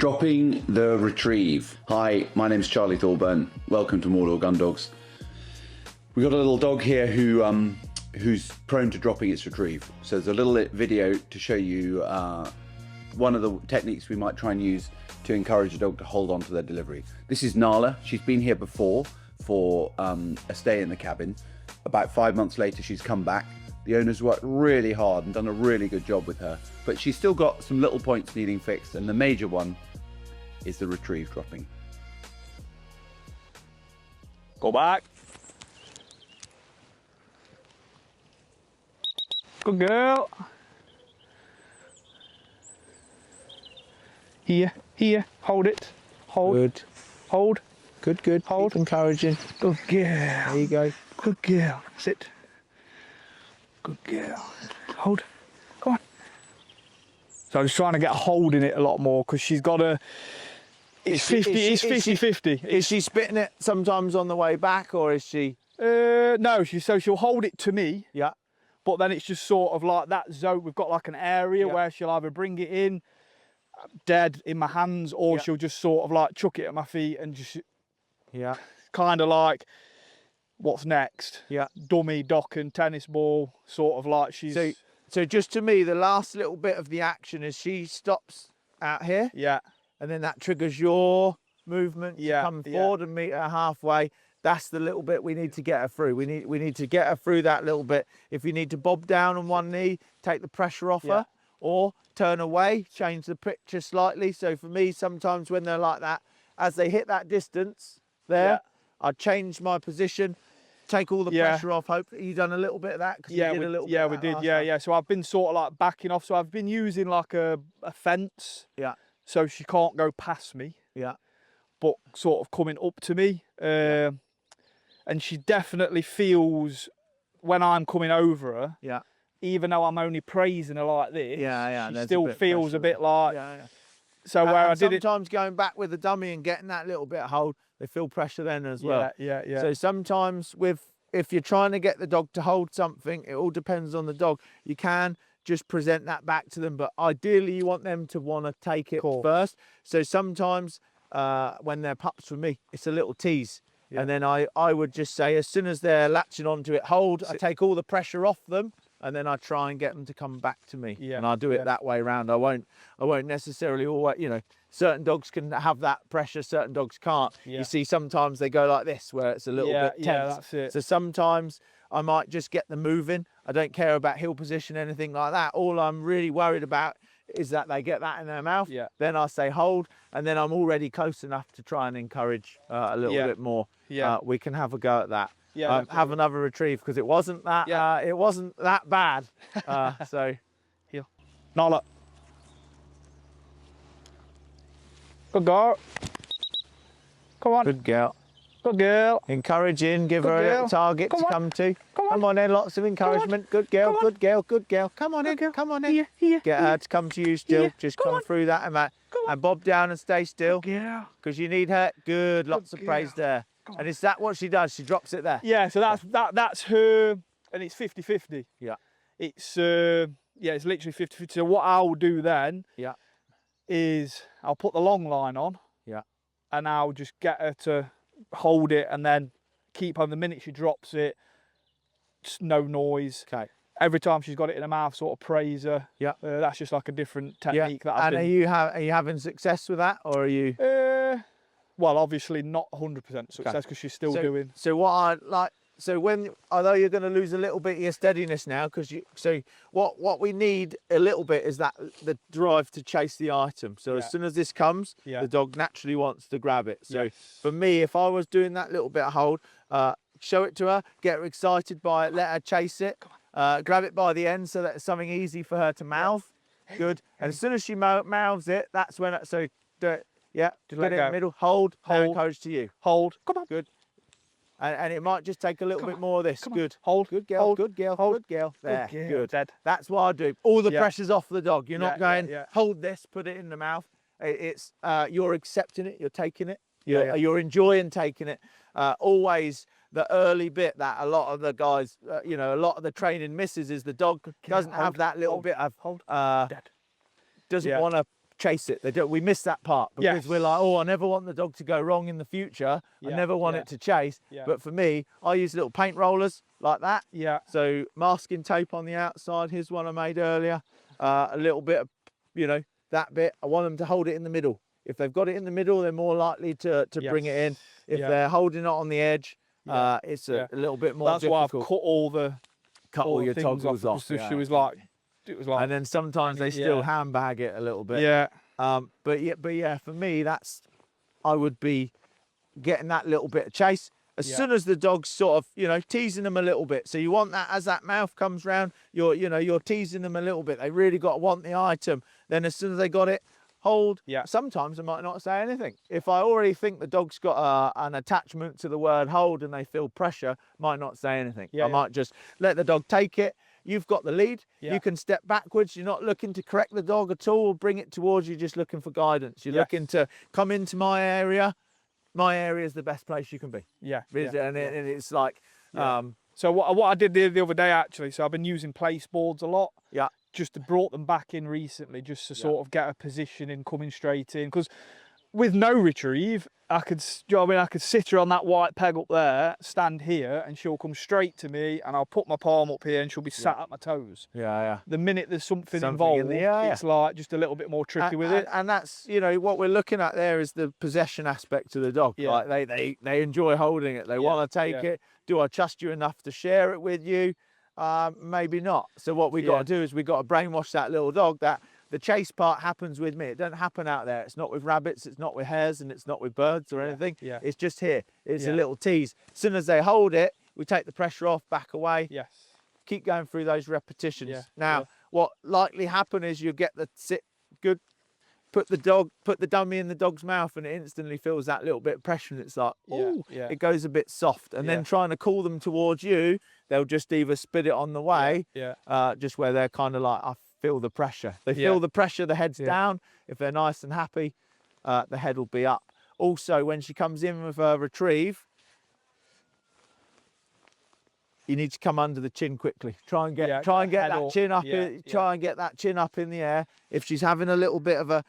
Dropping the retrieve. Hi, my name's Charlie Thorburn. Welcome to Mordor Gun Dogs. We've got a little dog here who's prone to dropping its retrieve. So there's a little video to show you one of the techniques we might try and use to encourage a dog to hold on to their delivery. This is Narla. She's been here before for a stay in the cabin. About 5 months later, she's come back. The owner's worked really hard and done a really good job with her, but she's still got some little points needing fixed, and the major one is the retrieve dropping. Go back. Good girl. Here, hold it. Hold. Good. Hold. Good. Hold. Keep encouraging. Good girl. There you go. Good girl. Sit. Good girl. Hold. Come on. So I'm just trying to get a hold in it a lot more because she's got a. It's 50-50. Is she spitting it sometimes on the way back, or is she? No, she'll hold it to me. Yeah. But then it's just sort of like that zone. We've got like an area where she'll either bring it in dead in my hands, or she'll just sort of like chuck it at my feet and just kind of like, what's next? Dummy, dock and tennis ball, sort of like she's. So just to me, the last little bit of the action is she stops out here. Yeah. And then that triggers your movement to come forward and meet her halfway. That's the little bit we need to get her through. We need to get her through that little bit. If you need to bob down on one knee, take the pressure off her, or turn away, change the picture slightly. So for me, sometimes when they're like that, as they hit that distance there, I change my position, take all the pressure off. Hopefully you done a little bit of that. Yeah, we did. So I've been sort of like backing off. So I've been using like a fence. Yeah. So she can't go past me. Yeah. But sort of coming up to me. And she definitely feels when I'm coming over her. Yeah. Even though I'm only praising her like this. She still feels a bit like. So where I did it. Sometimes going back with the dummy and getting that little bit of hold, they feel pressure then as well. Yeah. So sometimes if you're trying to get the dog to hold something, it all depends on the dog. You can just present that back to them, but ideally you want them to want to take it first. So sometimes when they're pups with me, it's a little tease. And then I would just say, as soon as they're latching onto it, hold, I take all the pressure off them, and then I try and get them to come back to me. And I do it that way around. I won't necessarily always, certain dogs can have that pressure, certain dogs can't. You see, sometimes they go like this, where it's a little bit tense. Yeah, that's it. So sometimes I might just get them moving. I don't care about heel position, anything like that. All I'm really worried about is that they get that in their mouth. Then I say hold, and then I'm already close enough to try and encourage a little bit more. We can have a go at that. Have another retrieve, because it wasn't that bad. So heel. Narla. Good girl. Come on. Good girl. Good girl. Encouraging, give her a little target to come to. Come on in, lots of encouragement. Good girl, good girl, good girl. Come on in, come on in. Get her to come to you still. Just come through that and that. And bob down and stay still. Yeah. Because you need her. Good, lots of praise there. And is that what she does? She drops it there? Yeah, so that's her, and it's 50-50. Yeah. It's it's literally 50-50. So what I'll do then is I'll put the long line on. Yeah. And I'll just get her to hold it and then keep on. The minute she drops it, just no noise. Okay. Every time she's got it in her mouth, sort of praise her. Yeah. That's just like a different technique that I've been. And are you having success with that, or are you? Well, obviously not 100% success because she's still doing. So what I like. So although you're going to lose a little bit of your steadiness now, what we need a little bit is the drive to chase the item. So as soon as this comes, the dog naturally wants to grab it. So for me, if I was doing that little bit of hold, show it to her, get her excited by it, let her chase it, grab it by the end so that it's something easy for her to mouth. Good. And as soon as she mouths it, that's when do it. Yeah. Just let it in the middle. Hold. Encourage to you. Hold. Come on. Good. And it might just take a little bit more of this. Good. Hold. Good girl. Hold. Good girl. Hold. Good girl. There. Good. Dead. That's what I do. All the pressure's off the dog. You're not going, hold this, put it in the mouth. It's you're accepting it. You're taking it. You're enjoying taking it. Always the early bit that a lot of the guys, a lot of the training misses is the dog doesn't have that little bit of doesn't want to chase it. They don't. We miss that part because Yes. we're like, oh, I never want the dog to go wrong in the future. I Yeah, never want yeah. it to chase. Yeah. But for me, I use little paint rollers like that. Yeah. So masking tape on the outside. Here's one I made earlier. A little bit of, you know, that bit. I want them to hold it in the middle. If they've got it in the middle, they're more likely to bring it in. If they're holding it on the edge, it's a little bit more That's difficult. why I've cut all the your things toggles off. because she was like, it was like, And then sometimes they still handbag it a little bit. yeah, But yeah, for me, I would be getting that little bit of chase as soon as the dog's sort of, you know, teasing them a little bit. So you want that as that mouth comes round, you're teasing them a little bit. They really got to want the item. Then as soon as they got it, hold. Yeah. Sometimes I might not say anything. If I already think the dog's got an attachment to the word hold and they feel pressure, might not say anything. I might just let the dog take it. You've got the lead. You can step backwards. You're not looking to correct the dog at all, bring it towards you, just looking for guidance. You're looking to come into my area. My area is the best place you can be. And it's like, so what I did the other day actually, so I've been using place boards a lot. Yeah. Just brought them back in recently, just to sort of get a position in coming straight in. Because with no retrieve, I could sit her on that white peg up there, stand here, and she'll come straight to me, and I'll put my palm up here, and she'll be sat at my toes. The minute there's something involved, it's like just a little bit more tricky with it. And that's, you know, what we're looking at there is the possession aspect of the dog. Like they enjoy holding it. They want to take it. Do I trust you enough to share it with you? Maybe not. So what we got to do is we got to brainwash that little dog that the chase part happens with me. It doesn't happen out there. It's not with rabbits, it's not with hares, and it's not with birds or anything. It's just here. It's a little tease. As soon as they hold it, we take the pressure off, back away. Keep going through those repetitions. Now, what likely happen is you get the sit good, put the dummy in the dog's mouth, and it instantly feels that little bit of pressure, and it's like, it goes a bit soft. And then trying to call them towards you, they'll just either spit it on the way, just where they're kind of like, I feel the pressure. They feel the pressure, the head's down. If they're nice and happy, the head will be up. Also, when she comes in with her retrieve, you need to come under the chin quickly. Try and get that chin up. Try and get that chin up in the air. If she's having a little bit of a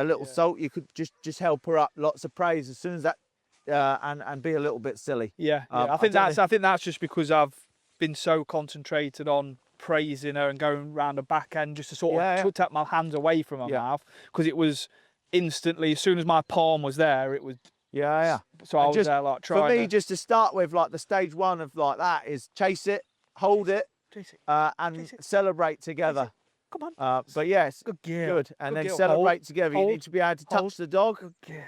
little salt, you could just help her up. Lots of praise as soon as that, and be a little bit silly. I think that's just because I've been so concentrated on praising her and going round the back end just to sort of take my hands away from her mouth, because it was instantly, as soon as my palm was there, it was so I was there like trying. For me, just to start with, like the stage one of like that is chase it, hold it, and celebrate together. Come on. But yes, good girl. Good, and good then girl. celebrate together. Hold. You need to be able to touch the dog. Good girl.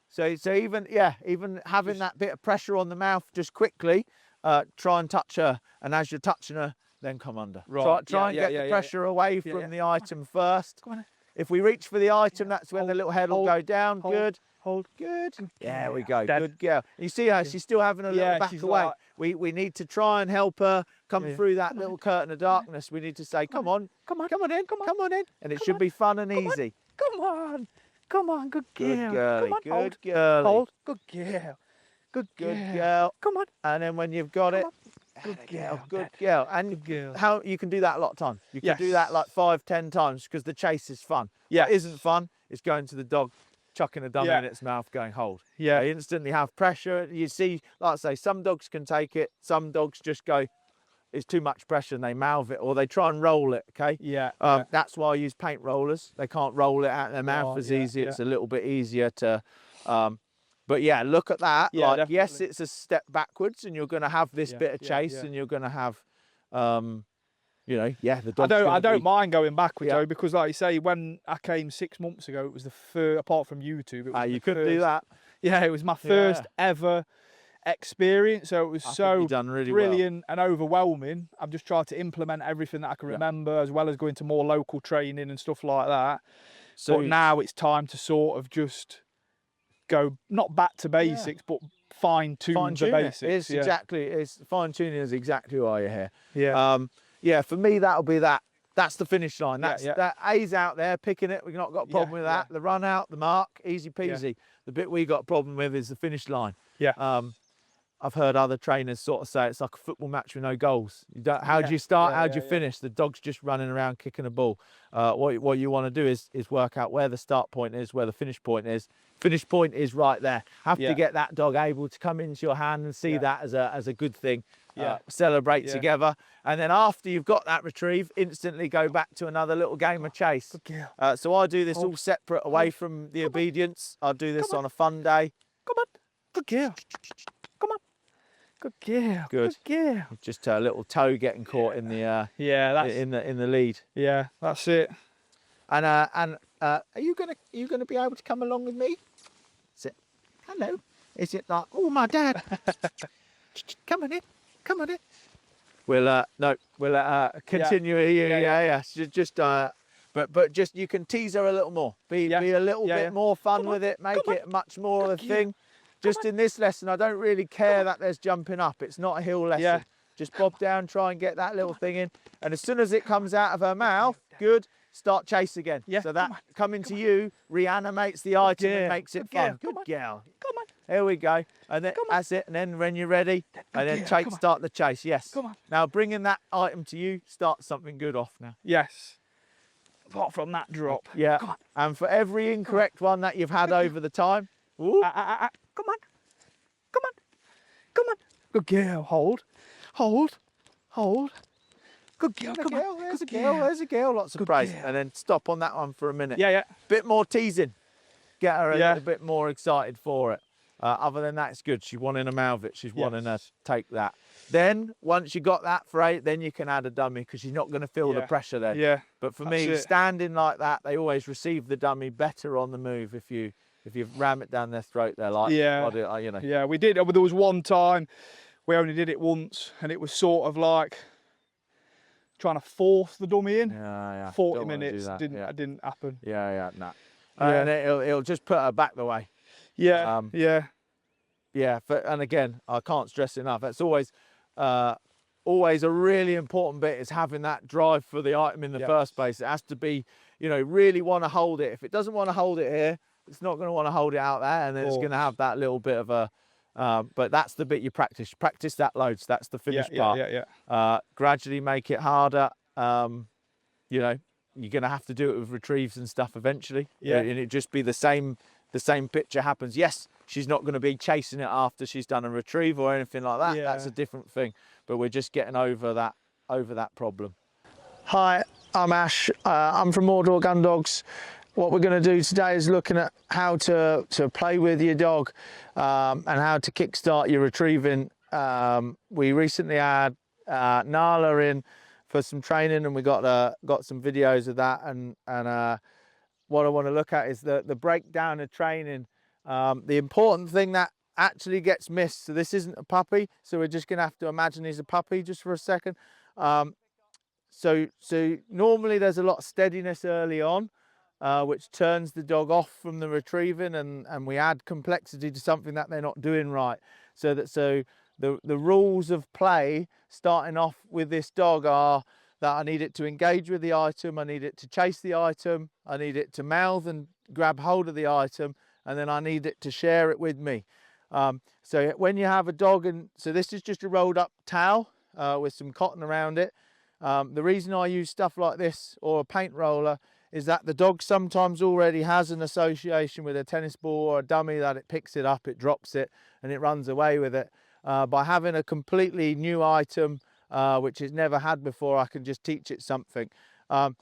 So even having that bit of pressure on the mouth just quickly, try and touch her, and as you're touching her, then come under. Right. Try and get the pressure away from the item first. Come on. If we reach for the item, that's when the little head will go down. Hold. Hold. Good. There we go. Dead. Good girl. You see her? She's still having a little back away. Like... We need to try and help her come through that little curtain of darkness. We need to say, come on in. And it should be fun and easy. Come on, good girl. Good girlie. Hold. Good girlie. Hold. Good girl. Good girl. Come on. And then when you've got it, good girl. Good girl. And how you can do that a lot of times. You can do that like 5-10 times, because the chase is fun. What isn't fun is going to the dog, chucking a dummy in its mouth, going hold. They instantly have pressure. You see, like I say, some dogs can take it. Some dogs just go, it's too much pressure, and they mouth it, or they try and roll it. That's why I use paint rollers. They can't roll it out of their mouth as easy. It's a little bit easier to. But yeah, look at that. Like, yes, it's a step backwards, and you're going to have this bit of chase, and you're going to have, the dog. I don't mind going backwards though, because like you say, when I came 6 months ago, it was the first, apart from YouTube, it was you couldn't do that. Yeah, it was my first ever experience, so it was so really brilliant and overwhelming. I've just tried to implement everything that I can remember, as well as going to more local training and stuff like that. But now it's time to sort of just go, not back to basics, but fine-tune the basics. It's fine-tuning is exactly why you're here. For me, that'll be that. That's the finish line. That A's out there picking it. We've not got a problem with that. The run out, the mark, easy peasy. The bit we got a problem with is the finish line. I've heard other trainers sort of say it's like a football match with no goals. You don't, how do you start? How do you finish? The dog's just running around kicking a ball. What you want to do is work out where the start point is, where the finish point is. Finish point is right there. Have to get that dog able to come into your hand and see that as a good thing. Celebrate together, and then after you've got that retrieve, instantly go back to another little game of chase. So I do this all separate away from the obedience. I'll do this on a fun day. Come on, good girl. Come on, good girl. Good girl. Just a little toe getting caught in the that's in the lead. Yeah, that's it. And are you gonna be able to come along with me? Sit. Hello. Is it like, oh, my dad? Come on in. Come on in. We'll continue here. Yeah. Just but just you can tease her a little more. Be a little bit more fun with it. Make it much more of a thing. Just in this lesson, I don't really care that there's jumping up. It's not a hill lesson. Just bob down, try and get that little thing in, and as soon as it comes out of her mouth, good. Start chase again. So that coming to you reanimates the item and makes it fun. Good girl. Come on. Here we go. And then that's it. And then when you're ready, and then start the chase. Yes. Come on. Now bringing that item to you, start something good off now. Yes. Apart from that drop. Yeah. Come on. And for every incorrect one that you've had over the time. Come on. Come on. Come on. Good girl. Hold. Good girl, come on. There's a girl, there's a girl, lots of praise. And then stop on that one for a minute. Yeah. Bit more teasing. Get her a little bit more excited for it. Other than that, it's good. She's wanting to mouth it. She's wanting to take that. Then, once you got that for 8, then you can add a dummy because she's not going to feel the pressure then. Yeah. But for me, standing like that, they always receive the dummy better on the move if you ram it down their throat. They're like, you know. Yeah, we did. There was one time we only did it once, and it was sort of like trying to force the dummy in. 40 minutes didn't happen. Nah. And it'll just put her back the way. Yeah. And again, I can't stress enough. That's always a really important bit is having that drive for the item in the first place. It has to be, really want to hold it. If it doesn't want to hold it here, it's not going to want to hold it out there, and then it's going to have that little bit of a. But that's the bit you practice. Practice that loads. That's the finished part. Gradually make it harder. You're going to have to do it with retrieves and stuff eventually. And it just be the same picture happens. Yes, she's not going to be chasing it after she's done a retrieve or anything like that. That's a different thing. But we're just getting over that problem. Hi, I'm Ash. I'm from Mordor Gun Dogs. What we're going to do today is looking at how to play with your dog and how to kickstart your retrieving. We recently had Narla in for some training, and we got some videos of that. And what I want to look at is the breakdown of training. The important thing that actually gets missed. So this isn't a puppy, so we're just going to have to imagine he's a puppy just for a second. So normally there's a lot of steadiness early on. Which turns the dog off from the retrieving, and we add complexity to something that they're not doing right. So the rules of play starting off with this dog are that I need it to engage with the item, I need it to chase the item, I need it to mouth and grab hold of the item, and then I need it to share it with me. So when you have a dog, and so this is just a rolled up towel with some cotton around it. The reason I use stuff like this or a paint roller is that the dog sometimes already has an association with a tennis ball or a dummy, that it picks it up, it drops it, and it runs away with it. By having a completely new item, which it's never had before, I can just teach it something. By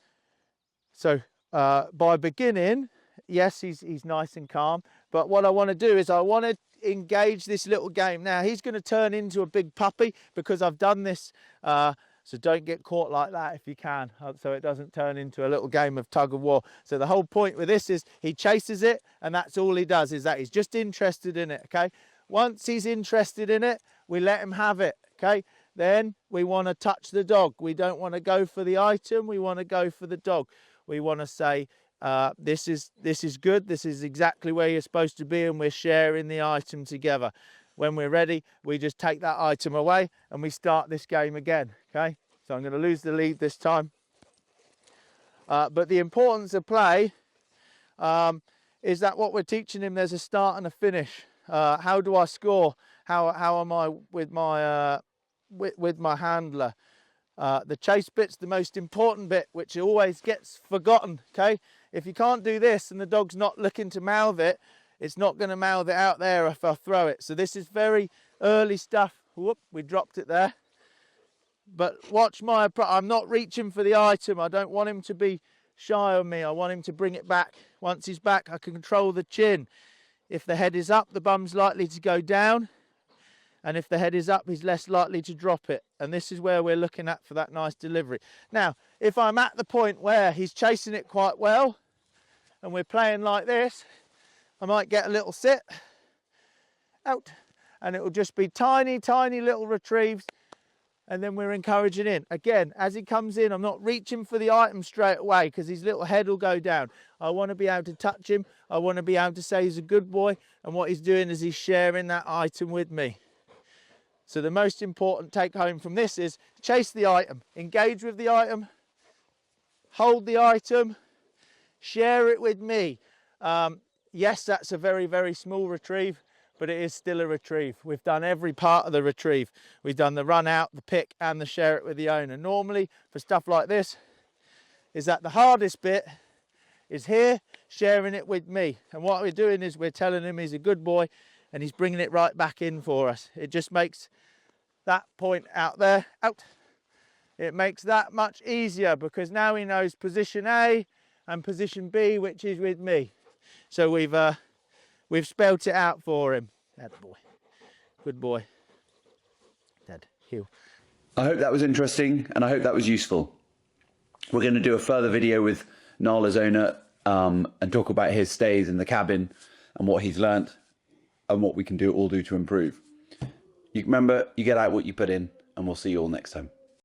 beginning, yes, he's nice and calm, but what I want to do is I want to engage this little game. Now, he's going to turn into a big puppy because I've done this. So don't get caught like that if you can, so it doesn't turn into a little game of tug of war. So the whole point with this is he chases it, and that's all he does, is that he's just interested in it, okay? Once he's interested in it, we let him have it, okay? Then we want to touch the dog. We don't want to go for the item, we want to go for the dog. We want to say, this is good, this is exactly where you're supposed to be, and we're sharing the item together. When we're ready, we just take that item away and we start this game again, okay? So I'm going to lose the lead this time. But the importance of play is that what we're teaching him, there's a start and a finish. How do I score? How am I with my handler? The chase bit's the most important bit, which always gets forgotten. Okay, if you can't do this and the dog's not looking to mouth it, it's not going to mouth it out there if I throw it. So this is very early stuff. Whoop, we dropped it there. But watch my approach. I'm not reaching for the item. I don't want him to be shy of me. I want him to bring it back. Once he's back, I can control the chin. If the head is up, the bum's likely to go down. And if the head is up, he's less likely to drop it. And this is where we're looking at for that nice delivery. Now, if I'm at the point where he's chasing it quite well, and we're playing like this, I might get a little sit, out, and it will just be tiny, tiny little retrieves, and then we're encouraging in. Again, as he comes in, I'm not reaching for the item straight away because his little head will go down. I want to be able to touch him. I want to be able to say he's a good boy, and what he's doing is he's sharing that item with me. So the most important take home from this is chase the item, engage with the item, hold the item, share it with me. Yes, that's a very, very small retrieve, but it is still a retrieve. We've done every part of the retrieve. We've done the run out, the pick, and the share it with the owner. Normally, for stuff like this, is that the hardest bit is here, sharing it with me. And what we're doing is we're telling him he's a good boy, and he's bringing it right back in for us. It just makes that point out there, out. It makes that much easier because now he knows position A and position B, which is with me. So we've spelt it out for him. That boy, good boy. Dad, heel. I hope that was interesting and I hope that was useful. We're going to do a further video with Narla's owner and talk about his stays in the cabin and what he's learnt and what we can all do to improve. You remember, you get out what you put in, and we'll see you all next time.